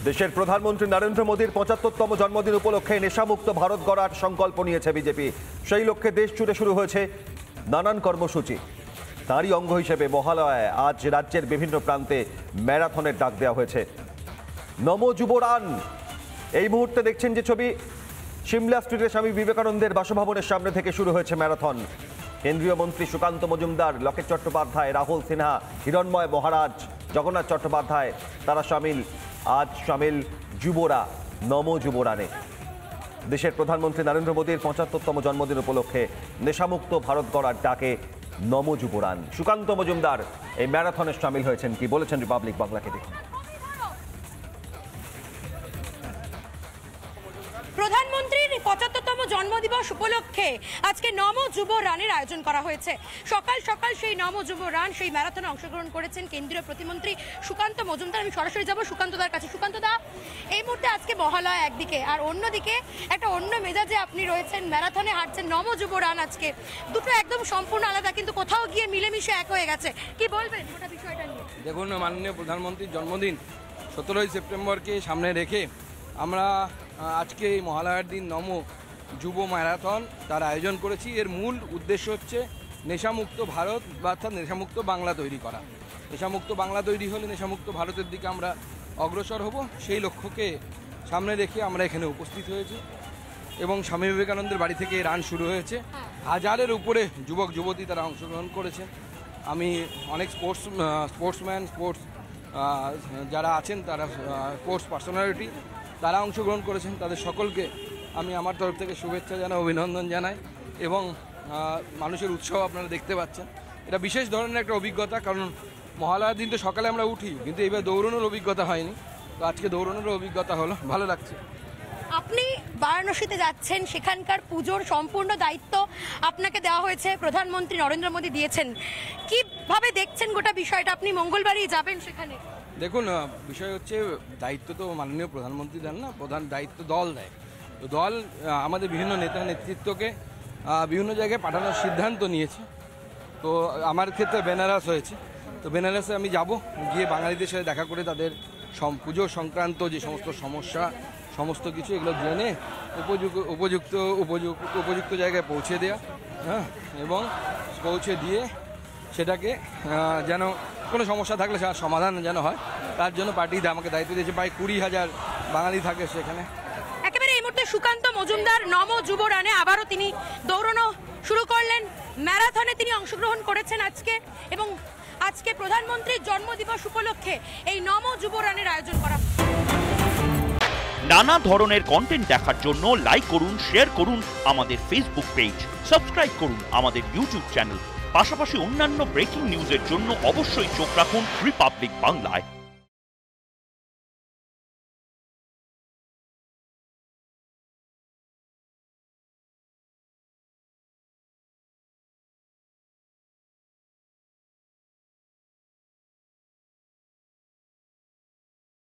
দেশের প্রধানমন্ত্রী নরেন্দ্র মোদীর ৭৫তম জন্মদিন উপলক্ষে নেশামুক্ত ভারত গড়ার সংকল্প নিয়েছে বিজেপি। সেই লক্ষ্যে দেশ জুড়ে শুরু হয়েছে নানান কর্মসূচি। তারই অঙ্গ হিসেবে মহালয়ায় আজ রাজ্যের বিভিন্ন প্রান্তে ম্যারাথনের ডাক দেওয়া হয়েছে। নমো যুব রান, এই মুহূর্তে দেখছেন যে ছবি, সিমলা স্ট্রিটে স্বামী বিবেকানন্দের বাসভবনের সামনে থেকে শুরু হয়েছে ম্যারাথন। কেন্দ্রীয় মন্ত্রী সুকান্ত মজুমদার, লকেট চট্টোপাধ্যায়, রাহুল সিনহা, হিরণময় মহারাজ, জগন্নাথ চট্টোপাধ্যায় তারা সামিল যুবরা নমো যুবরানে। দেশের প্রধানমন্ত্রী নরেন্দ্র মোদীর ৭৫তম জন্মদিন উপলক্ষে নেশামুক্ত ভারত গড়ার ডাকে নমো যুবরান। সুকান্ত মজুমদার এই ম্যারাথনে সামিল হয়েছেন, কি বলেছেন রিপাবলিক বাংলাকে দেখুন। প্রধানমন্ত্রীর ৭৫তম জন্মদিবস উপলক্ষে আজকে নমো যুব রানের আয়োজন করা হয়েছে। সকাল সকাল সেই নমো যুব রান, সেই ম্যারাথনে অংশগ্রহণ করেছেন কেন্দ্রীয় প্রতিমন্ত্রী সুকান্ত মজুমদার। আমি সরাসরি যাব সুকান্তদার কাছে। সুকান্তদা, এই মুহূর্তে আজকে মহালয়া একদিকে, আর অন্যদিকে একটা অন্য মেজাজে আপনি রয়েছেন, ম্যারাথনে হাঁটছেন। নমো যুব রান আজকে দুটো একদম সম্পূর্ণ আলাদা, কিন্তু কোথাও গিয়ে মিলেমিশে এক হয়ে গেছে। কি বলবেন গোটা বিষয়টা নিয়ে? দেখুন, মাননীয় প্রধানমন্ত্রীর জন্মদিন ১৭ই সেপ্টেম্বরকে সামনে রেখে আমরা আজকে এই মহালয়ার দিন নমো যুব ম্যারাথন তার আয়োজন করেছি। এর মূল উদ্দেশ্য হচ্ছে নেশামুক্ত ভারত অর্থাৎ নেশামুক্ত বাংলা তৈরি করা। নেশামুক্ত বাংলা তৈরি হলে নেশামুক্ত ভারতের দিকে আমরা অগ্রসর হব। সেই লক্ষ্যকে সামনে রেখে আমরা এখানে উপস্থিত হয়েছি এবং স্বামী বিবেকানন্দের বাড়ি থেকে রান শুরু হয়েছে। হাজারের উপরে যুবক যুবতী তারা অংশগ্রহণ করেছেন। আমি অনেক স্পোর্টসম্যান যারা আছেন, তারা স্পোর্টস পার্সোনালিটি তারা অংশগ্রহণ করেছেন। তাদের সকলকে আমি আমার তরফ থেকে শুভেচ্ছা জানাই, অভিনন্দন জানাই এবং মানুষের উৎসাহ আপনারা দেখতে পাচ্ছেন। এটা বিশেষ ধরনের একটা অভিজ্ঞতা, কারণ মহালয়ার দিন তো সকালে আমরা উঠি, কিন্তু এবার দৌড়ানোর অভিজ্ঞতা হয়নি। তো আজকে দৌড়ানোর অভিজ্ঞতা হলো, ভালো লাগছে। আপনি বারাণসীতে যাচ্ছেন, সেখানকার পুজোর সম্পূর্ণ দায়িত্ব আপনাকে দেওয়া হয়েছে, প্রধানমন্ত্রী নরেন্দ্র মোদী দিয়েছেন। কিভাবে দেখছেন গোটা বিষয়টা? আপনি মঙ্গলবারই যাবেন সেখানে। দেখুন, বিষয় হচ্ছে দায়িত্ব তো মাননীয় প্রধানমন্ত্রী দেন না, প্রধান দায়িত্ব দল দেয়। তো দল আমাদের বিভিন্ন নেতা নেতৃত্বকে বিভিন্ন জায়গায় পাঠানোর সিদ্ধান্ত নিয়েছে। তো আমার ক্ষেত্রে বেনারস হয়েছে, তো বেনারসে আমি যাব, গিয়ে বাঙালিদের সাথে দেখা করে তাদের পুজো সংক্রান্ত যে সমস্ত সমস্যা সমস্ত কিছু এগুলো জেনে উপযুক্ত জায়গায় পৌঁছে দেওয়া, হ্যাঁ, এবং পৌঁছে দিয়ে সেটাকে যেন কোনো সমস্যা থাকলে সেটা সমাধান যেন হয়, তার জন্য পার্টি আমাকে দায়িত্ব দিয়েছে। প্রায় ২০,০০০ বাঙালি থাকে সেখানে। একেবারে এই মুহূর্তে সুকান্ত মজুমদার নমো যুব রানে আবারও তিনি দৌড়ানো শুরু করলেন। ম্যারাথনে তিনি অংশগ্রহণ করেছেন আজকে, এবং আজকে প্রধানমন্ত্রীর জন্মদিবস উপলক্ষে এই নমো যুব রানের আয়োজন করা। নানা ধরনের কন্টেন্ট দেখার জন্য লাইক করুন, শেয়ার করুন আমাদের ফেসবুক পেজ, সাবস্ক্রাইব করুন আমাদের ইউটিউব চ্যানেল। পাশাপাশি অন্যান্য ব্রেকিং নিউজের জন্য অবশ্যই চোখ রাখুন রিপাবলিক বাংলায়।